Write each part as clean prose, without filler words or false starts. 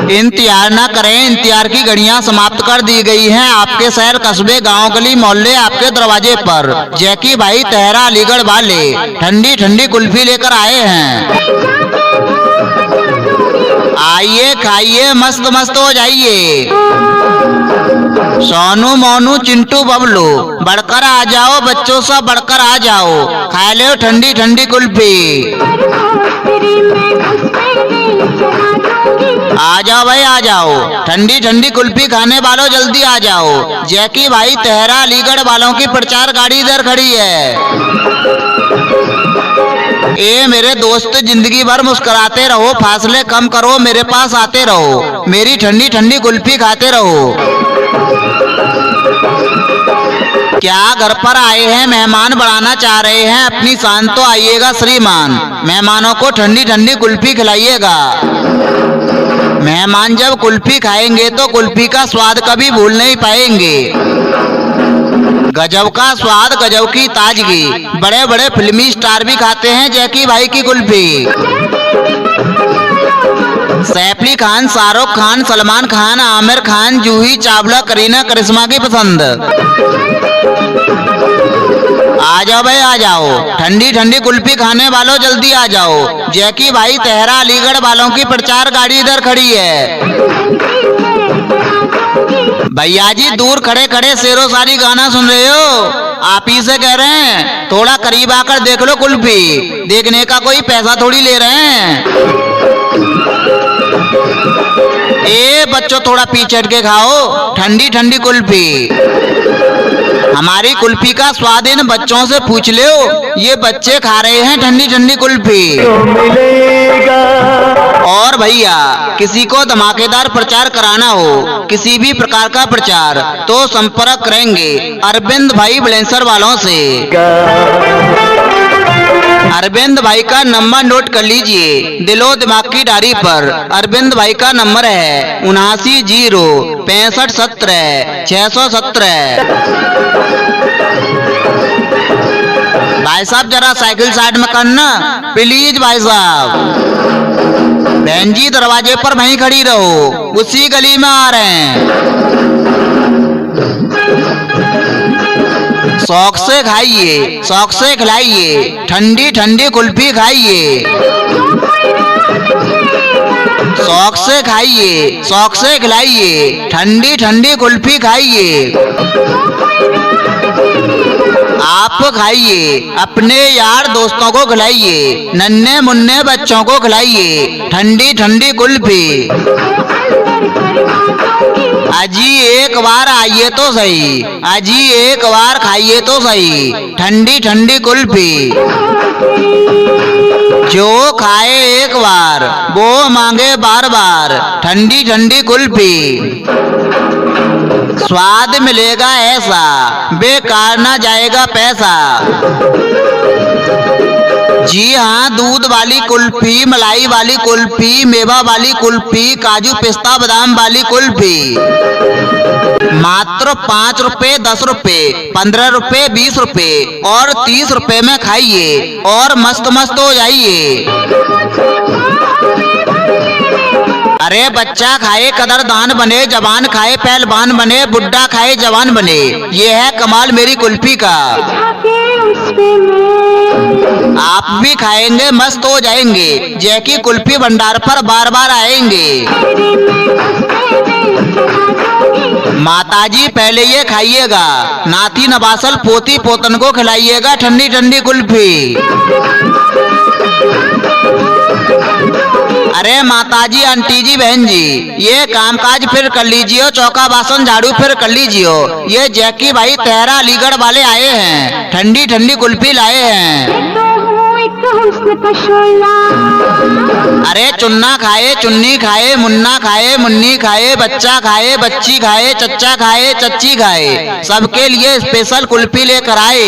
इंतजार न करें, इंतजार की घड़ियां समाप्त कर दी गई हैं। आपके शहर, कस्बे, गांव, गली, मोहल्ले आपके दरवाजे पर जैकी भाई तेहरा अलीगढ़ वाले ठंडी ठंडी कुल्फी लेकर आए हैं। आइए, खाइए, मस्त मस्त हो जाइए। सोनू, मोनू, चिंटू, बबलू, बढ़कर आ जाओ बच्चों, सब बढ़कर आ जाओ, खा लो ठंडी ठंडी कुल्फी। आ जाओ भाई, आ जाओ, ठंडी ठंडी कुल्फी खाने वालों जल्दी आ जाओ। जैकी भाई तेहरा अलीगढ़ वालों की प्रचार गाड़ी इधर खड़ी है। ए मेरे दोस्त, जिंदगी भर मुस्कुराते रहो, फासले कम करो, मेरे पास आते रहो, मेरी ठंडी ठंडी कुल्फी खाते रहो। क्या घर पर आए हैं, मेहमान बढ़ाना चाह रहे हैं अपनी शान, तो आइएगा श्रीमान, मेहमानों को ठंडी ठंडी कुल्फी खिलाइएगा। मेहमान जब कुल्फी खाएंगे तो कुल्फी का स्वाद कभी भूल नहीं पाएंगे। गजब का स्वाद, गजब की ताजगी, बड़े बड़े फिल्मी स्टार भी खाते हैं जैकी भाई की कुल्फी। सैफ अली खान, शाहरुख खान, सलमान खान, आमिर खान, जूही चावला, करीना करिश्मा की पसंद। आ जाओ भाई, आ जाओ, ठंडी ठंडी कुल्फी खाने वालों जल्दी आ जाओ। जैकी भाई तेहरा अलीगढ़ वालों की प्रचार गाड़ी इधर खड़ी है। भैया जी, दूर खड़े खड़े शेरो शायरी गाना सुन रहे हो? आप ही से कह रहे हैं, थोड़ा करीब आकर देख लो कुल्फी, देखने का कोई पैसा थोड़ी ले रहे हैं। ए बच्चों, थोड़ा पीछे हट के खाओ ठंडी ठंडी कुल्फी। हमारी कुल्फी का स्वाद इन बच्चों से पूछ लो, ये बच्चे खा रहे हैं ठंडी ठंडी कुल्फी। और भैया, किसी को धमाकेदार प्रचार कराना हो, किसी भी प्रकार का प्रचार, तो संपर्क करेंगे अरविंद भाई ब्लेंसर वालों से। अरविंद भाई का नंबर नोट कर लीजिए दिलो दिमाग की डायरी पर। अरविंद भाई का नंबर है 79 0 65 17 617। भाई साहब, जरा साइकिल साइड में करना प्लीज भाई साहब। बहन जी, दरवाजे पर वहीं खड़ी रहो, उसी गली में आ रहे हैं। शौक से खाइए, शौक से खिलाइए, ठंडी ठंडी कुल्फी खाइए। शौक से खाइए, शौक से खिलाइए, ठंडी ठंडी कुल्फी खाइए। आप खाइए, अपने यार दोस्तों को खिलाइए, नन्हे मुन्ने बच्चों को खिलाइए ठंडी ठंडी कुल्फी। अजी एक बार आइए तो सही, अजी एक बार खाइए तो सही ठंडी ठंडी कुल्फी। जो खाए एक बार वो मांगे बार बार ठंडी ठंडी कुल्फी। स्वाद मिलेगा ऐसा, बेकार ना जाएगा पैसा। जी हाँ, दूध वाली कुल्फी, मलाई वाली कुल्फी, मेवा वाली कुल्फी, काजू पिस्ता बादाम वाली कुल्फी। मात्र 5 रुपए, 10 रुपए, 15 रुपए, 20 रुपए और 30 रुपए में खाइए और मस्त मस्त हो जाइए। अरे बच्चा खाए कदरदान बने, जवान खाए पहलवान बने, बुढ़ा खाए जवान बने, ये है कमाल मेरी कुल्फी का। आप भी खाएंगे मस्त हो जाएंगे, जैकी कुल्फी भंडार पर बार बार आएंगे। माताजी पहले ये खाइएगा, नाती नवासल पोती पोतन को खिलाइएगा ठंडी ठंडी कुल्फी। अरे माताजी, आंटी जी, बहन जी, ये कामकाज फिर कर लीजिए, चौका बासन झाड़ू फिर कर लीजिए। ये जैकी भाई तेहरा अलीगढ़ वाले आए हैं, ठंडी ठंडी कुल्फी लाए हैं। अरे चुन्ना खाए, चुन्नी खाए, मुन्ना खाए, मुन्नी खाए, बच्चा खाए, बच्ची खाए, चच्चा खाए, चच्ची खाए, सबके लिए स्पेशल कुल्फी लेकर आए।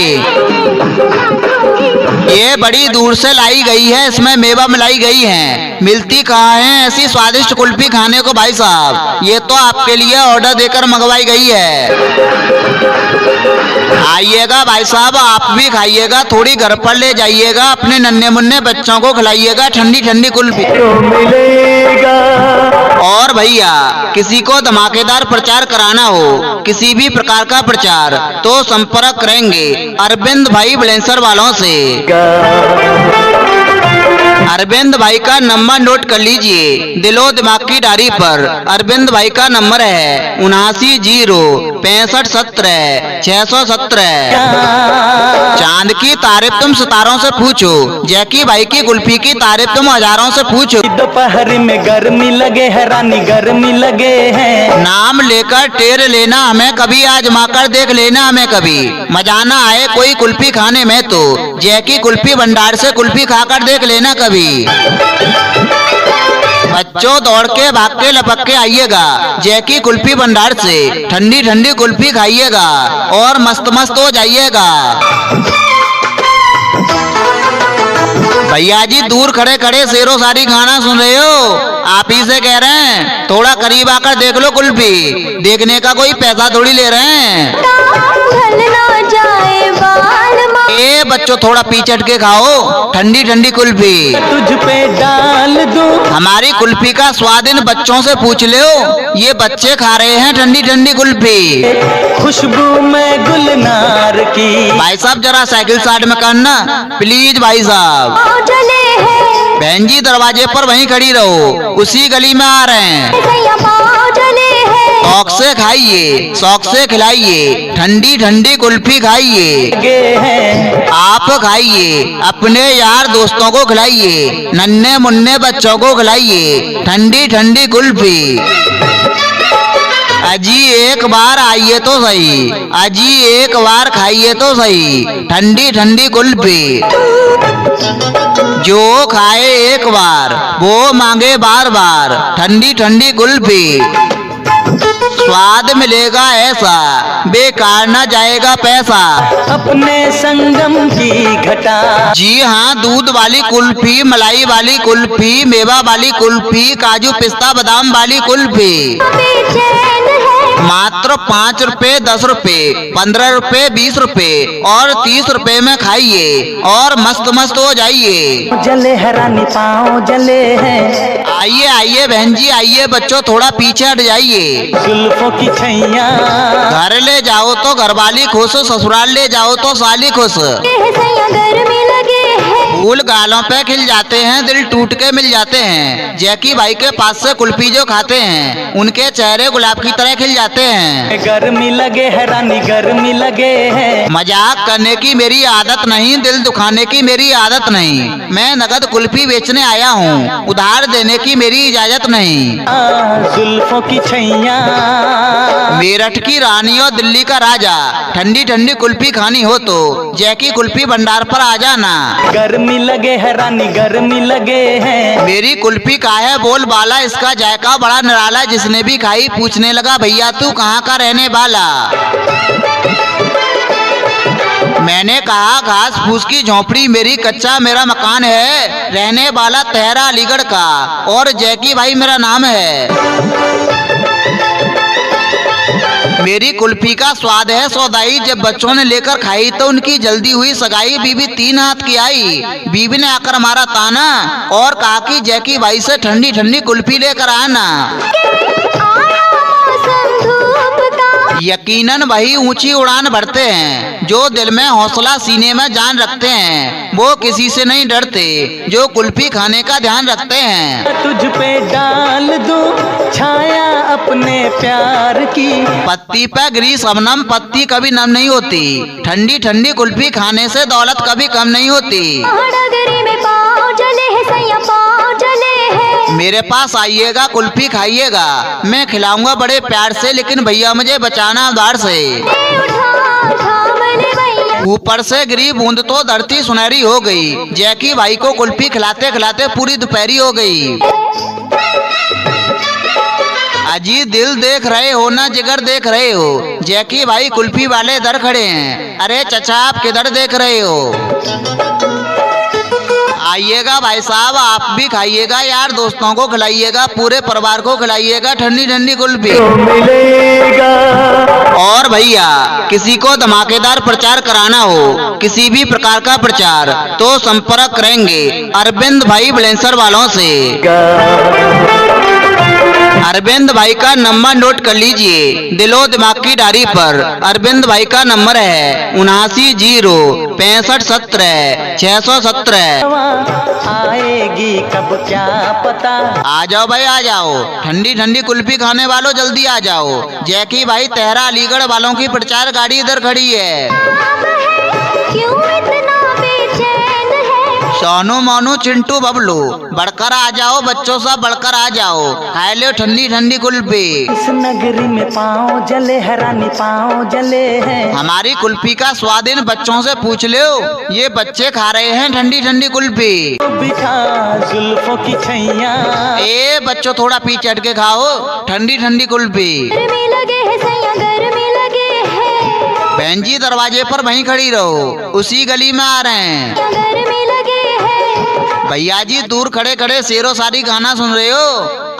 ये बड़ी दूर से लाई गई है, इसमें मेवा मिलाई गई है। मिलती कहाँ है ऐसी स्वादिष्ट कुल्फी खाने को भाई साहब? ये तो आपके लिए ऑर्डर देकर मंगवाई गई है। आइएगा भाई साहब, आप भी खाइएगा, थोड़ी घर पर ले जाइएगा, अपने नन्हे मुन्ने बच्चों को खिलाइएगा ठंडी ठंडी कुल्फी मिलेगा। और भैया किसी को धमाकेदार प्रचार कराना हो, किसी भी प्रकार का प्रचार, तो संपर्क करेंगे अरविंद भाई बुलेंसर वालों से। अरविंद भाई का नंबर नोट कर लीजिए दिलो दिमाग की डायरी पर। अरविंद भाई का नंबर है 79 0 65 17 617। चांद की तारीफ तुम सितारों से पूछो, जैकी भाई की कुल्फी की तारीफ तुम हजारों से पूछो। दोपहर में गर्मी लगे है रानी, गर्मी लगे हैं। नाम लेकर टेर लेना हमें कभी, आजमा कर देख लेना हमें कभी। मजा ना आए कोई कुल्फी खाने में तो जैकी कुल्फी भंडार से कुल्फी खाकर देख लेना कभी। बच्चों दौड़ के भाग के लपक के आइएगा जैकी कुल्फी भंडार से, ठंडी ठंडी कुल्फी खाइएगा और मस्त मस्त हो जाइएगा। भैया जी दूर खड़े खड़े शेरों सारी गाना सुन रहे हो, आप ही से कह रहे हैं थोड़ा करीब आकर देख लो कुल्फी, देखने का कोई पैसा थोड़ी ले रहे हैं। ए बच्चों थोड़ा पीछे हट के खाओ ठंडी ठंडी कुल्फी, तुझ पे डाल दूं। हमारी कुल्फी का स्वाद इन बच्चों से पूछ लो, ये बच्चे खा रहे हैं ठंडी ठंडी कुल्फी। खुशबू में गुलनार की। भाई साहब जरा साइकिल साइड में करना प्लीज भाई साहब। बहन जी दरवाजे पर वहीं खड़ी रहो, उसी गली में आ रहे हैं। शौक से खाइए, शौक से खिलाइए, ठंडी ठंडी कुल्फी खाइए। आप खाइए, अपने यार दोस्तों को खिलाइए, नन्हे मुन्ने बच्चों को खिलाइए ठंडी ठंडी कुल्फी। अजी एक बार आइए तो सही, अजी एक बार खाइए तो सही ठंडी ठंडी कुल्फी। जो खाए एक बार वो मांगे बार बार ठंडी ठंडी कुल्फी। स्वाद मिलेगा ऐसा बेकार ना जाएगा पैसा। अपने संगम की घटा। जी हाँ, दूध वाली कुल्फी, मलाई वाली कुल्फी, मेवा वाली कुल्फी, काजू पिस्ता बादाम वाली कुल्फी मात्र 5 रुपए 10 रुपए 15 रुपए 20 रुपए और 30 रुपए में खाइए और मस्त मस्त हो जाइए। जले हरानी पाँव जले हैं। आइए आइए बहन जी आइए, बच्चों थोड़ा पीछे हट जाइए। जुल्फों की छैया। घर ले जाओ तो घरवाली खुश, ससुराल ले जाओ तो साली खुश। फूल गालों पे खिल जाते हैं, दिल टूट के मिल जाते हैं। जैकी भाई के पास से कुल्फी जो खाते हैं उनके चेहरे गुलाब की तरह खिल जाते हैं। गर्मी लगे है रानी, गर्मी लगे है। मजाक करने की मेरी आदत नहीं, दिल दुखाने की मेरी आदत नहीं। मैं नगद कुल्फी बेचने आया हूँ, उधार देने की मेरी इजाजत नहीं। जुल्फों की छैया। मेरठ की रानी और दिल्ली का राजा, ठंडी ठंडी कुल्फी खानी हो तो जैकी कुल्फी भंडार पर आ जाना। गर्मी लगे है रानी, गर्मी लगे हैं। मेरी कुल्फी का है बोल बाला, इसका जायका बड़ा निराला। जिसने भी खाई पूछने लगा भैया तू कहाँ का रहने वाला। मैंने कहा घास फूस की झोपड़ी मेरी, कच्चा मेरा मकान है, रहने वाला तेहरा अलीगढ़ का, और जैकी भाई मेरा नाम है। मेरी कुल्फी का स्वाद है सौदाई, जब बच्चों ने लेकर खाई तो उनकी जल्दी हुई सगाई। बीबी 3 हाथ की आई, बीबी ने आकर मारा ताना और कहा कि जैकी भाई से ठंडी ठंडी कुल्फी लेकर आना। यकीनन वही ऊंची उड़ान भरते हैं जो दिल में हौसला, सीने में जान रखते हैं। वो किसी से नहीं डरते जो कुल्फी खाने का ध्यान रखते हैं। तुझ पे डाल दूं छाया अपने प्यार की। पत्ती पे गिरी शबनम, पत्ती कभी नम नहीं होती। ठंडी ठंडी कुल्फी खाने से दौलत कभी कम नहीं होती। मेरे पास आइएगा, कुल्फी खाइएगा, मैं खिलाऊंगा बड़े प्यार से, लेकिन भैया मुझे बचाना उधार से। ऊपर से गिरी बूंद तो धरती सुनहरी हो गई। जैकी भाई को कुल्फी खिलाते खिलाते पूरी दोपहरी हो गई। अजी दिल देख रहे हो ना जिगर देख रहे हो। जैकी भाई कुल्फी वाले इधर खड़े हैं। अरे चचा आप किधर देख रहे हो? आइएगा भाई साहब, आप भी खाइएगा यार, दोस्तों को खिलाइएगा, पूरे परिवार को खिलाइएगा ठंडी ठंडी कुल्फी मिलेगा। और भैया किसी को धमाकेदार प्रचार कराना हो, किसी भी प्रकार का प्रचार, तो संपर्क करेंगे अरविंद भाई बुलेंसर वालों से। अरविंद भाई का नंबर नोट कर लीजिए दिलो दिमाग की डायरी पर। अरविंद भाई का नंबर है 79 0 65 17 617। आएगी कब क्या पता। आ जाओ भाई आ जाओ, ठंडी ठंडी कुल्फी खाने वालों जल्दी आ जाओ। जैकी भाई तेहरा अलीगढ़ वालों की प्रचार गाड़ी इधर खड़ी है। क्यों इतना बेचैन है? सोनू मोनू चिंटू बबलू बढ़कर आ जाओ, बच्चों सा बढ़कर आ जाओ, खाए लो ठंडी ठंडी कुल्फी। इस नगरी में पाँव जले हरानी पाँव जले हैं। हमारी कुल्फी का स्वाद इन बच्चों से पूछ लो, ये बच्चे खा रहे हैं ठंडी ठंडी कुल्फी। बिठा जुल्फों की छैया। ए बच्चों थोड़ा पीछे हट के खाओ ठंडी ठंडी कुल्फी। गर्मी लगे है सैया, गर्मी लगे है। बहन जी दरवाजे पर वहीं खड़ी रहो, उसी गली में आ रहे हैं। गर्मी लगे है। भैया जी दूर खड़े खड़े शेरो शायरी गाना सुन रहे हो,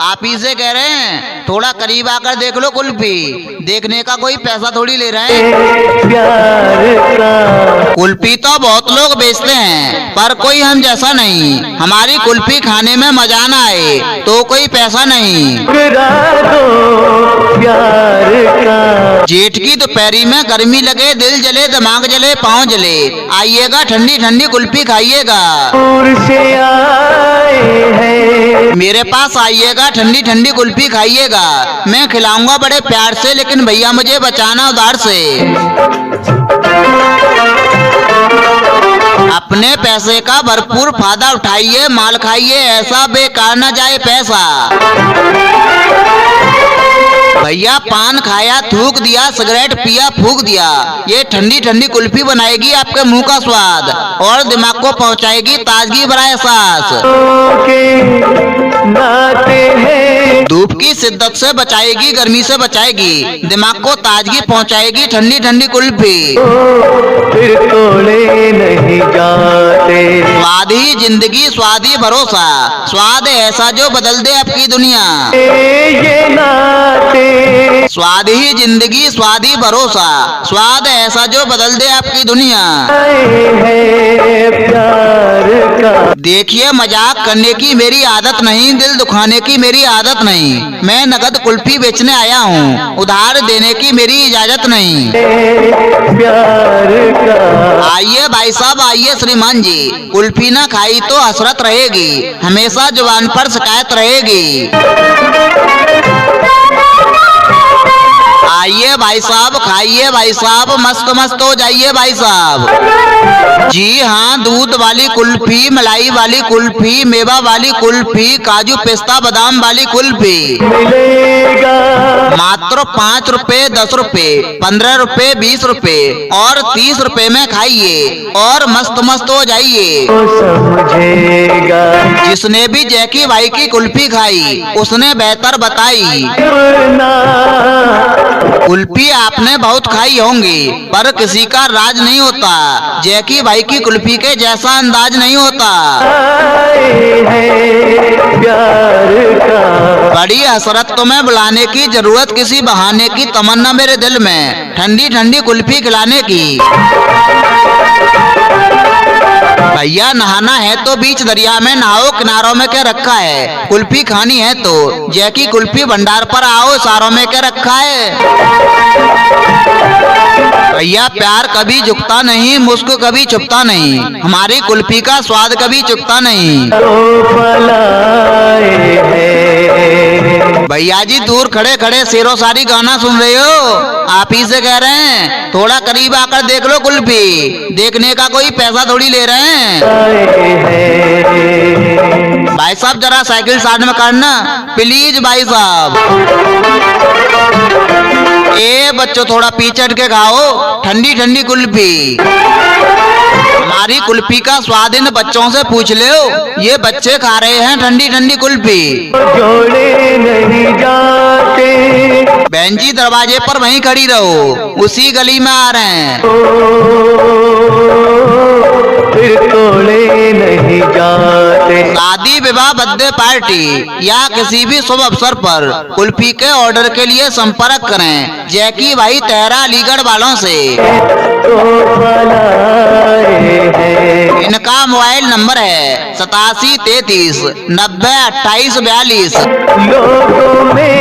आप ही से कह रहे हैं थोड़ा करीब आकर देख लो कुल्फी। देखने का कोई पैसा थोड़ी ले रहे हैं। कुल्फी तो बहुत लोग बेचते हैं, पर कोई हम जैसा नहीं। हमारी कुल्फी खाने में मजा ना आए तो कोई पैसा नहीं। जेठ की दोपहरी में गर्मी लगे, दिल जले, दिमाग जले, पाँव जले, आइएगा ठंडी ठंडी कुल्फी खाइएगा। मेरे पास आइएगा ठंडी ठंडी कुल्फी खाइएगा। मैं खिलाऊंगा बड़े प्यार से, लेकिन भैया मुझे बचाना उधार से। अपने पैसे का भरपूर फायदा उठाइए, माल खाइए, ऐसा बेकार न जाए पैसा। भैया पान खाया थूक दिया, सिगरेट पिया फूक दिया, ये ठंडी ठंडी कुल्फी बनाएगी आपके मुंह का स्वाद और दिमाग को पहुंचाएगी ताजगी भरा एहसास। धूप की शिद्दत से बचाएगी, गर्मी से बचाएगी, दिमाग को ताजगी पहुंचाएगी ठंडी ठंडी कुल्फी। फिर तोड़े नहीं जाते। स्वाद ही जिंदगी, स्वाद ही भरोसा, स्वाद ऐसा जो बदल दे आपकी दुनिया। ये नाते स्वाद ही जिंदगी, स्वाद ही भरोसा, स्वाद ऐसा जो बदल दे आपकी दुनिया। है प्यार का। देखिए मजाक करने की मेरी आदत नहीं, दिल दुखाने की मेरी आदत नहीं। मैं नगद कुल्फी बेचने आया हूँ, उधार देने की मेरी इजाजत नहीं। प्यार का। आइए भाई साहब आइए श्रीमान जी, कुल्फी ना खाई तो हसरत रहेगी, हमेशा जुबान पर शिकायत रहेगी। आइए भाई साहब खाइए भाई साहब, मस्त मस्त हो जाइए भाई साहब। जी हाँ, दूध वाली कुल्फी, मलाई वाली कुल्फी, मेवा वाली कुल्फी, काजू पिस्ता बादाम वाली कुल्फी मिलेगा। मात्र 5 रुपए, 10 रुपए, 15 रुपए, 20 रुपए और 30 रुपए में खाइए और मस्त मस्त हो जाइए। समझेगा जिसने भी जैकी भाई की कुल्फी खाई उसने बेहतर बताई। कुल्फी आपने बहुत खाई होंगी, पर किसी का राज नहीं होता, जैकी भाई की कुल्फी के जैसा अंदाज नहीं होता। प्यार का। बड़ी हसरत तुम्हें बुलाने की, जरूरत किसी बहाने की, तमन्ना मेरे दिल में ठंडी ठंडी कुल्फी खिलाने की। भैया नहाना है तो बीच दरिया में नहाओ, किनारों में क्या रखा है। कुल्फी खानी है तो जैकी कुल्फी भंडार पर आओ, इशारों में क्या रखा है। भैया प्यार कभी झुकता नहीं, मुस्क कभी छुपता नहीं, हमारी कुल्फी का स्वाद कभी चुकता नहीं। भैया जी दूर खड़े खड़े शेरो शायरी गाना सुन रहे हो, आप ही से कह रहे हैं थोड़ा करीब आकर देख लो कुल्फी। देखने का कोई पैसा थोड़ी ले रहे हैं। भाई साहब जरा साइकिल साइड में करना प्लीज भाई साहब। ए बच्चों थोड़ा पीछे हट के खाओ ठंडी ठंडी कुल्फी। हमारी कुल्फी का स्वाद इन बच्चों से पूछ लो, ये बच्चे खा रहे हैं ठंडी ठंडी कुल्फी। जोड़े नहीं जाते। बहन जी दरवाजे पर वहीं खड़ी रहो, उसी गली में आ रहे हैं। फिर तोड़े नहीं जाते। शादी विवाह बर्थडे पार्टी या किसी भी शुभ अवसर पर कुल्फी के ऑर्डर के लिए संपर्क करें जैकी भाई तेहरा अलीगढ़ वालों से। तो भलाए हैं। इनका मोबाइल नंबर है 8733 90 28 42। लोगों में